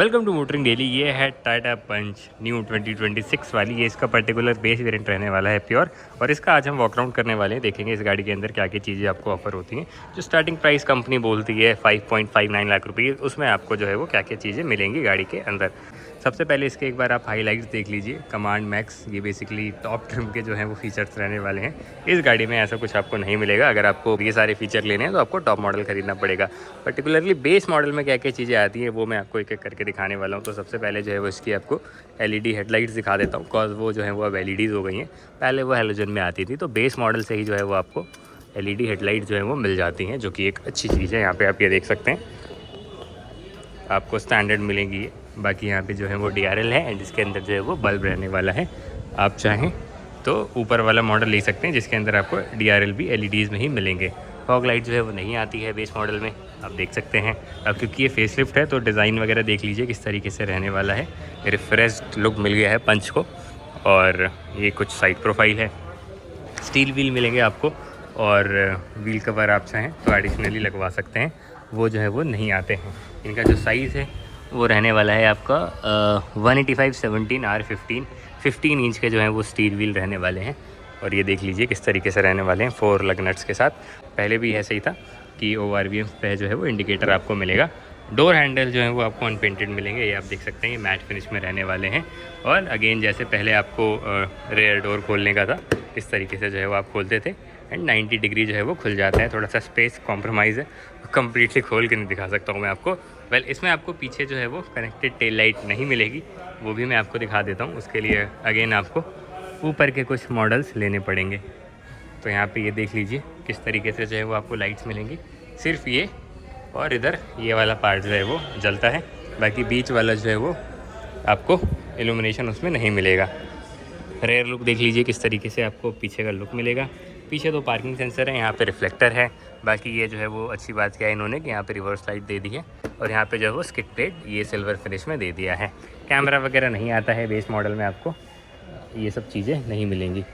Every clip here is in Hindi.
Welcome to motoring daily. ये है टाटा पंच न्यू 2026 वाली। ये इसका पर्टिकुलर बेस वेरिएंट रहने वाला है प्योर, और इसका आज हम वॉक राउंड करने वाले हैं। देखेंगे इस गाड़ी के अंदर क्या क्या चीज़ें आपको ऑफर होती हैं। जो स्टार्टिंग प्राइस कंपनी बोलती है 5.59 लाख रुपये, उसमें आपको जो है वो क्या क्या चीज़ें मिलेंगी गाड़ी के अंदर। सबसे पहले इसके एक बार आप हाईलाइट्स देख लीजिए। कमांड मैक्स, ये बेसिकली टॉप ट्रिम के जो हैं वो फीचर्स रहने वाले हैं। इस गाड़ी में ऐसा कुछ आपको नहीं मिलेगा। अगर आपको ये सारे फीचर लेने हैं तो आपको टॉप मॉडल खरीदना पड़ेगा। पर्टिकुलरली बेस मॉडल में क्या क्या चीज़ें आती हैं वो मैं आपको एक एक करके दिखाने वाला हूँ। तो सबसे पहले जो है वो इसकी आपको LED हेडलाइट्स दिखा देता हूँ, बिकॉज वो जो है वो अब LEDs हो गई हैं। पहले वो हेलोजन में आती थी, तो बेस मॉडल से ही जो है वो आपको LED हेडलाइट जो है वो मिल जाती हैं, जो कि एक अच्छी चीज़ है। यहाँ पे आप ये देख सकते हैं, आपको स्टैंडर्ड मिलेंगी। बाकी यहाँ पे जो है वो DRL है, जिसके अंदर जो है वो बल्ब रहने वाला है। आप चाहें तो ऊपर वाला मॉडल ले सकते हैं, जिसके अंदर आपको DRL भी LEDs में ही मिलेंगे। फॉग लाइट जो है वो नहीं आती है बेस मॉडल में, आप देख सकते हैं। अब क्योंकि ये फेसलिफ्ट है तो डिज़ाइन वगैरह देख लीजिए किस तरीके से रहने वाला है। रिफ्रेश्ड लुक मिल गया है पंच को, और ये कुछ साइड प्रोफाइल है। स्टील व्हील मिलेंगे आपको, और व्हील कवर आप चाहें तो एडिशनली लगवा सकते हैं, वो जो है वो नहीं आते हैं। इनका जो साइज़ है वो रहने वाला है आपका 185/17 R15 15 इंच के जो हैं वो स्टील व्हील रहने वाले हैं। और ये देख लीजिए किस तरीके से रहने वाले हैं 4 लग नट्स के साथ। पहले भी ऐसा ही था कि ORVM पे जो है वो इंडिकेटर आपको मिलेगा। डोर हैंडल जो है वो आपको अनपेंटेड मिलेंगे, ये आप देख सकते हैं। ये मैट फिनिश में रहने वाले हैं। और अगेन जैसे पहले आपको रेयर डोर खोलने का था, इस तरीके से जो है वो आप खोलते थे एंड 90 डिग्री जो है वो खुल जाता है। थोड़ा सा स्पेस कॉम्प्रोमाइज़ है, कम्प्लीटली खोल के नहीं दिखा सकता हूँ मैं आपको। वेल, इसमें आपको पीछे जो है वो कनेक्टेड टेल लाइट नहीं मिलेगी, वो भी मैं आपको दिखा देता हूँ। उसके लिए अगेन आपको ऊपर के कुछ मॉडल्स लेने पड़ेंगे। तो यहाँ पे ये देख लीजिए किस तरीके से जो है वो आपको लाइट्स मिलेंगी। सिर्फ ये और इधर ये वाला पार्ट जो है वो जलता है, बाकी बीच वाला जो है वो आपको इल्यूमिनेशन उसमें नहीं मिलेगा। रेयर लुक देख लीजिए किस तरीके से आपको पीछे का लुक मिलेगा। पीछे तो पार्किंग सेंसर है, यहाँ पे रिफ्लेक्टर है। बाकी ये जो है वो अच्छी बात क्या है इन्होंने कि यहाँ पे रिवर्स लाइट दे दी है, और यहाँ पे जो है वो स्किड प्लेट ये सिल्वर फिनिश में दे दिया है। कैमरा वगैरह नहीं आता है बेस मॉडल में, आपको ये सब चीज़ें नहीं मिलेंगी।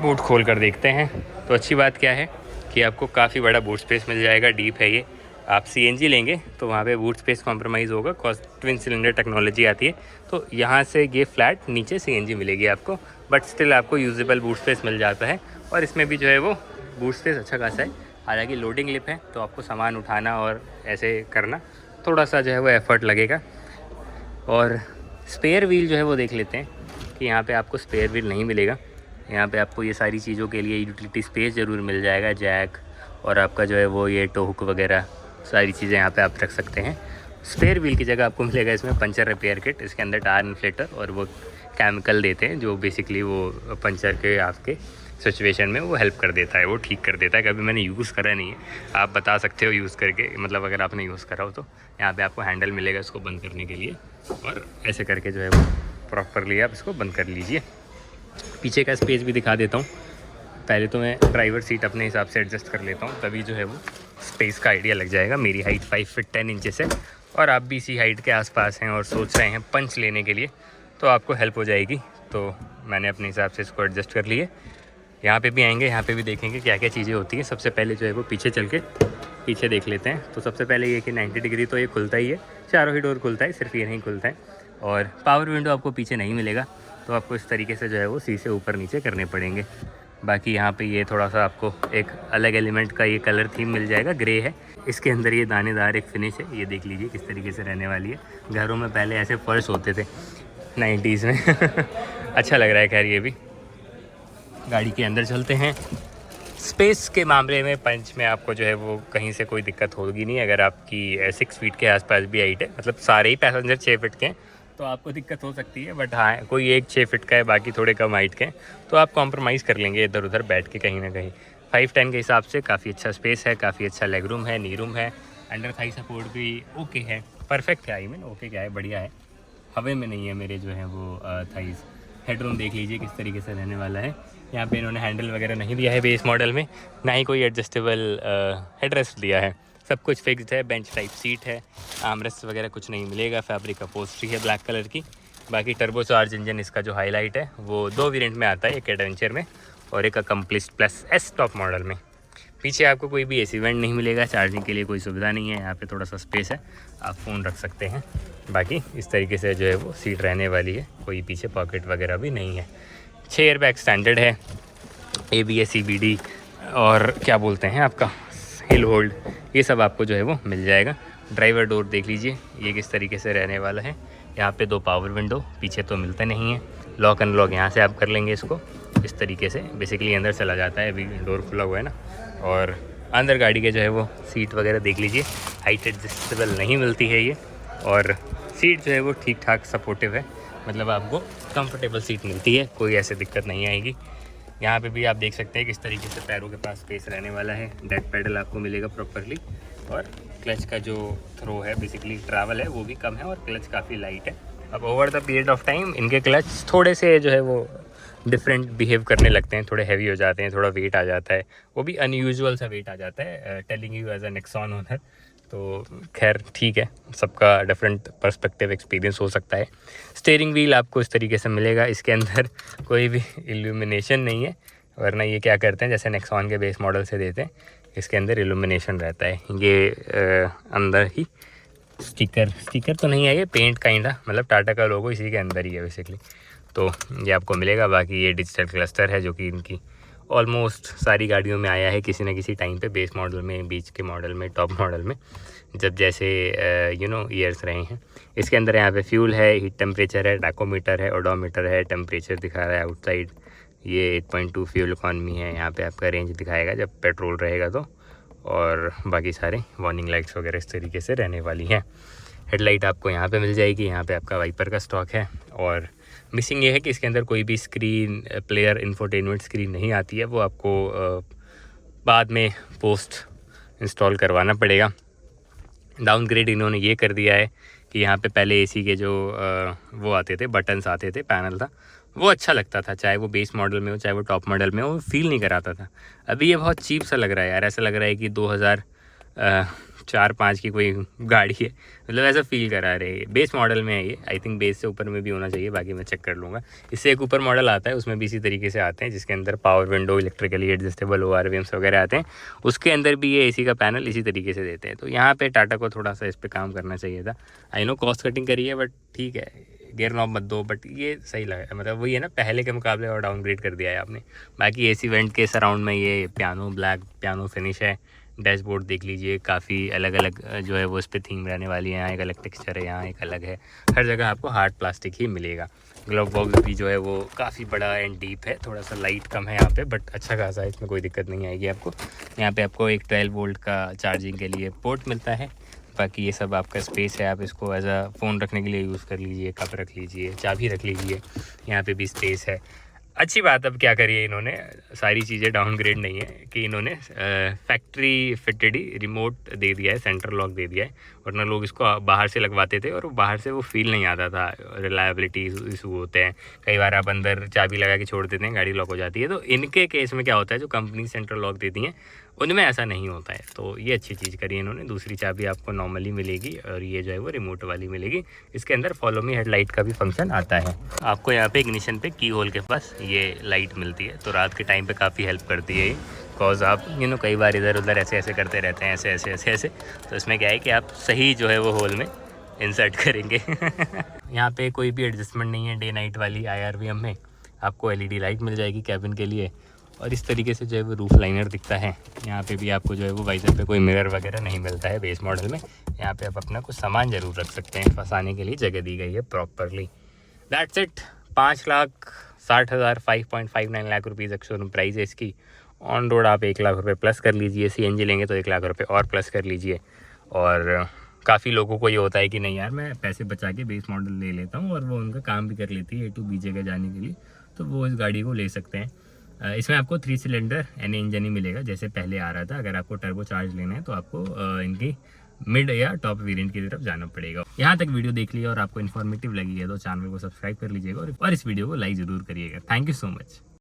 बूट खोल कर देखते हैं तो अच्छी बात क्या है कि आपको काफ़ी बड़ा बूट स्पेस मिल जाएगा। डीप है ये। आप CNG लेंगे तो वहाँ पे बूट स्पेस कॉम्प्रोमाइज़ होगा, कॉज ट्विन सिलेंडर टेक्नोलॉजी आती है। तो यहाँ से ये फ्लैट, नीचे CNG मिलेगी आपको, बट स्टिल आपको यूजेबल बूट स्पेस मिल जाता है। और इसमें भी जो है वो बूट स्पेस अच्छा खासा है। हालांकि लोडिंग लिप है तो आपको सामान उठाना और ऐसे करना थोड़ा सा जो है वो एफर्ट लगेगा। और स्पेयर व्हील जो है वो देख लेते हैं कि यहाँ पे आपको स्पेयर व्हील नहीं मिलेगा। यहाँ पे आपको ये सारी चीज़ों के लिए यूटिलिटी स्पेस ज़रूर मिल जाएगा, जैक और आपका जो है वो ये टो हुक वगैरह सारी चीज़ें यहाँ पे आप रख सकते हैं। स्पेयर व्हील की जगह आपको मिलेगा इसमें पंचर रिपेयर किट। इसके अंदर टायर इन्फ्लेटर और वो केमिकल देते हैं, जो बेसिकली वो पंचर के आपके सिचुएशन में वो हेल्प कर देता है, वो ठीक कर देता है। कभी मैंने यूज़ करा नहीं है, आप बता सकते हो यूज़ करके, मतलब अगर आपने यूज़ करा हो तो। यहाँ पे आपको हैंडल मिलेगा इसको बंद करने के लिए, और ऐसे करके जो है वो प्रॉपरली आप इसको बंद कर लीजिए। पीछे का स्पेस भी दिखा देता हूँ। पहले तो मैं ड्राइवर सीट अपने हिसाब से एडजस्ट कर लेता हूँ, तभी जो है वो स्पेस का आइडिया लग जाएगा। मेरी हाइट 5 फीट 10 इंचेस है, और आप भी इसी हाइट के आसपास हैं और सोच रहे हैं पंच लेने के लिए, तो आपको हेल्प हो जाएगी। तो मैंने अपने हिसाब से इसको एडजस्ट कर लिए। यहाँ पे भी आएंगे, यहाँ पे भी देखेंगे क्या क्या चीज़ें होती हैं। सबसे पहले जो है वो पीछे चल के पीछे देख लेते हैं। तो सबसे पहले ये कि 90 डिग्री तो ये खुलता ही है, चारों ही डोर खुलता है, सिर्फ ये नहीं खुलता है। और पावर विंडो आपको पीछे नहीं मिलेगा, तो आपको इस तरीके से जो है वो शीशे ऊपर नीचे करने पड़ेंगे। बाकी यहाँ पे ये थोड़ा सा आपको एक अलग एलिमेंट का ये कलर थीम मिल जाएगा, ग्रे है। इसके अंदर ये दानेदार एक फिनिश है, ये देख लीजिए किस तरीके से रहने वाली है। घरों में पहले ऐसे फर्श होते थे 90s में अच्छा लग रहा है। खैर, ये भी गाड़ी के अंदर चलते हैं। स्पेस के मामले में पंच में आपको जो है वो कहीं से कोई दिक्कत होगी नहीं। अगर आपकी 6 फीट के आसपास भी हाइट है, मतलब सारे ही पैसेंजर 6 फीट के हैं, तो आपको दिक्कत हो सकती है। बट हाँ, कोई एक 6 फीट का है, बाकी थोड़े कम हाइट के हैं, तो आप कॉम्प्रोमाइज़ कर लेंगे इधर उधर बैठ के कहीं ना कहीं। 5'10" के हिसाब से काफ़ी अच्छा स्पेस है, काफ़ी अच्छा लेग रूम है, नी रूम है। अंडर थाई सपोर्ट भी ओके है, परफेक्ट है। ओके क्या है, बढ़िया है, हवा में नहीं है मेरे जो है वो थाइज़। हेडरूम देख लीजिए किस तरीके से रहने वाला है। यहाँ पे इन्होंने हैंडल वगैरह नहीं दिया है बेस मॉडल में, ना ही कोई एडजस्टेबल हेडरेस्ट दिया है। सब कुछ फिक्स्ड है। बेंच टाइप सीट है, आर्मरेस्ट वगैरह कुछ नहीं मिलेगा। फैब्रिक अपहोल्स्ट्री है ब्लैक कलर की। बाकी टर्बो चार्ज इंजन इसका जो हाईलाइट है वो 2 वेरिएंट में आता है, एक एडवेंचर में और एक accomplished plus S top model में। पीछे आपको कोई भी एसी वेंट नहीं मिलेगा, चार्जिंग के लिए कोई सुविधा नहीं है। यहाँ पे थोड़ा सा स्पेस है, आप फ़ोन रख सकते हैं। बाकी इस तरीके से जो है वो सीट रहने वाली है, कोई पीछे पॉकेट वगैरह भी नहीं है। 6 एयरबैग स्टैंडर्ड है, ABS CBD और क्या बोलते हैं आपका हिल होल्ड, ये सब आपको जो है वो मिल जाएगा। ड्राइवर डोर देख लीजिए ये किस तरीके से रहने वाला है। यहाँ पे 2 पावर विंडो, पीछे तो मिलते नहीं है। लॉक अनलॉक यहाँ से आप कर लेंगे इसको इस तरीके से, बेसिकली अंदर चला जाता है। अभी डोर खुला हुआ है ना। और अंदर गाड़ी के जो है वो सीट वगैरह देख लीजिए, हाइट एडजस्टेबल नहीं मिलती है ये। और सीट जो है वो ठीक ठाक सपोर्टिव है, मतलब आपको कंफर्टेबल सीट मिलती है, कोई ऐसे दिक्कत नहीं आएगी। यहाँ पे भी आप देख सकते हैं किस तरीके से पैरों के पास स्पेस रहने वाला है। डेड पेडल आपको मिलेगा प्रॉपरली, और क्लच का जो थ्रो है, बेसिकली ट्रैवल है, वो भी कम है और क्लच काफ़ी लाइट है। अब over the period of time इनके क्लच थोड़े से जो है वो डिफरेंट बिहेव करने लगते हैं, थोड़े हैवी हो जाते हैं, थोड़ा वेट आ जाता है, वो भी अनयूजुअल सा वेट आ जाता है, telling you as a Nexon owner. तो खैर ठीक है, सबका डिफरेंट पर्सपेक्टिव एक्सपीरियंस हो सकता है। स्टीयरिंग व्हील आपको इस तरीके से मिलेगा, इसके अंदर कोई भी इल्यूमिनेशन नहीं है, वरना ये क्या करते हैं जैसे नेक्सॉन के बेस मॉडल से देते हैं, इसके अंदर इल्यूमिनेशन रहता है। ये अंदर ही स्टिकर तो नहीं है, ये पेंट काइंडा, मतलब टाटा का लोगो इसी के अंदर ही है बेसिकली, तो ये आपको मिलेगा। बाकी ये डिजिटल क्लस्टर है जो कि इनकी ऑलमोस्ट सारी गाड़ियों में आया है किसी न किसी टाइम पे, बेस मॉडल में, बीच के मॉडल में, टॉप मॉडल में, जब जैसे ईयर्स रहे हैं। इसके अंदर यहाँ पे फ्यूल है, हीट टेम्परेचर है, टैकोमीटर है, ओडोमीटर है, टेम्परेचर दिखा रहा है आउटसाइड। ये 8.2 फ्यूल इकॉनमी है, यहाँ पे आपका रेंज दिखाएगा जब पेट्रोल रहेगा तो। और बाकी सारे वार्निंग लाइट्स वगैरह इस तरीके से रहने वाली हैं। हेडलाइट आपको यहाँ पे मिल जाएगी, यहाँ पे आपका वाइपर का स्टॉक है। और मिसिंग ये है कि इसके अंदर कोई भी स्क्रीन प्लेयर इंफोटेनमेंट स्क्रीन नहीं आती है, वो आपको बाद में पोस्ट इंस्टॉल करवाना पड़ेगा। डाउनग्रेड इन्होंने ये कर दिया है कि यहाँ पे पहले एसी के जो वो आते थे, बटन्स आते थे, पैनल था, वो अच्छा लगता था, चाहे वो बेस मॉडल में हो चाहे वो टॉप मॉडल में हो, वो फील नहीं कराता था। अभी ये बहुत चीप सा लग रहा है यार, ऐसा लग रहा है कि 2004-5 की कोई गाड़ी है, मतलब ऐसा फील करा रहे हैं। बेस मॉडल में है ये, आई थिंक बेस से ऊपर में भी होना चाहिए, बाकी मैं चेक कर लूँगा। इससे एक ऊपर मॉडल आता है, उसमें भी इसी तरीके से आते हैं, जिसके अंदर power window, electrically adjustable ORVMs वगैरह आते हैं। उसके अंदर भी ये एसी का पैनल इसी तरीके से देते हैं। तो यहाँ पे टाटा को थोड़ा सा इस पर काम करना चाहिए था। आई नो कॉस्ट कटिंग करी है, बट ठीक है, गियर नॉब मत दो, बट ये सही लगा, मतलब वही है ना, पहले के मुकाबले और डाउनग्रेड कर दिया है आपने। बाकी एसी वेंट के सराउंड में ये पियानो, ब्लैक पियानो फिनिश है। डैशबोर्ड देख लीजिए, काफ़ी अलग अलग जो है वो इस पर थीम रहने वाली है। यहाँ एक अलग टेक्सचर है, यहाँ एक अलग है, हर जगह आपको हार्ड प्लास्टिक ही मिलेगा। ग्लव बॉक्स भी जो है वो काफ़ी बड़ा एंड डीप है, थोड़ा सा लाइट कम है यहाँ पे, बट अच्छा खासा है, इसमें कोई दिक्कत नहीं आएगी आपको। यहाँ पे आपको एक 12 वोल्ट का चार्जिंग के लिए पोर्ट मिलता है। बाकी ये सब आपका स्पेस है, आप इसको एज अ फ़ोन रखने के लिए यूज़ कर लीजिए, कप रख लीजिए, चाबी रख लीजिए, यहाँ पे भी स्पेस है। अच्छी बात, अब क्या करिए, इन्होंने सारी चीज़ें डाउनग्रेड नहीं है कि इन्होंने फैक्ट्री फिटेड ही रिमोट दे दिया है, सेंटर लॉक दे दिया है, वरना लोग इसको बाहर से लगवाते थे और बाहर से वो फील नहीं आता था, रिलायबिलिटी इशू होते हैं, कई बार आप अंदर चाबी लगा के छोड़ देते हैं, गाड़ी लॉक हो जाती है। तो इनके केस में क्या होता है, जो कंपनी सेंटर लॉक देती हैं उनमें ऐसा नहीं होता है, तो ये अच्छी चीज़ करी है इन्होंने। दूसरी चाबी आपको नॉर्मली मिलेगी और ये जो है वो रिमोट वाली मिलेगी। इसके अंदर फॉलो मी हेडलाइट का भी फंक्शन आता है। आपको यहाँ पे इग्निशन पे की होल के पास ये लाइट मिलती है, तो रात के टाइम पे काफ़ी हेल्प करती है ये, बिकॉज आप कई बार इधर उधर ऐसे ऐसे करते रहते हैं, ऐसे, तो इसमें क्या है कि आप सही जो है वो होल में इंसर्ट करेंगे। यहाँ पे कोई भी एडजस्टमेंट नहीं है डे नाइट वाली IRVM में। आपको LED लाइट मिल जाएगी कैबिन के लिए, और इस तरीके से जो है वो रूफ लाइनर दिखता है। यहाँ पे भी आपको जो है वो वाइजर पे कोई मिरर वगैरह नहीं मिलता है बेस मॉडल में। यहाँ पे आप अपना कुछ सामान ज़रूर रख सकते हैं, फंसाने के लिए जगह दी गई है properly. That's it. 5,60,000 5.59 lakh rupees ex-showroom price है इसकी। ऑन रोड आप 1 लाख रुपये प्लस कर लीजिए, CNG लेंगे तो 1 लाख रुपये और प्लस कर लीजिए। और काफ़ी लोगों को ये होता है कि नहीं यार, मैं पैसे बचा के बेस मॉडल ले लेता हूँ, और वो उनका काम भी कर लेती है A to B जगह जाने के लिए, तो वो इस गाड़ी को ले सकते हैं। इसमें आपको 3 सिलेंडर NA इंजन ही मिलेगा जैसे पहले आ रहा था। अगर आपको टर्बो चार्ज लेना है तो आपको इनकी मिड या टॉप वेरिएंट की तरफ जाना पड़ेगा। यहाँ तक वीडियो देख लिया और आपको इन्फॉर्मेटिव लगी है तो चैनल को सब्सक्राइब कर लीजिएगा और इस वीडियो को लाइक ज़रूर करिएगा। Thank you so much.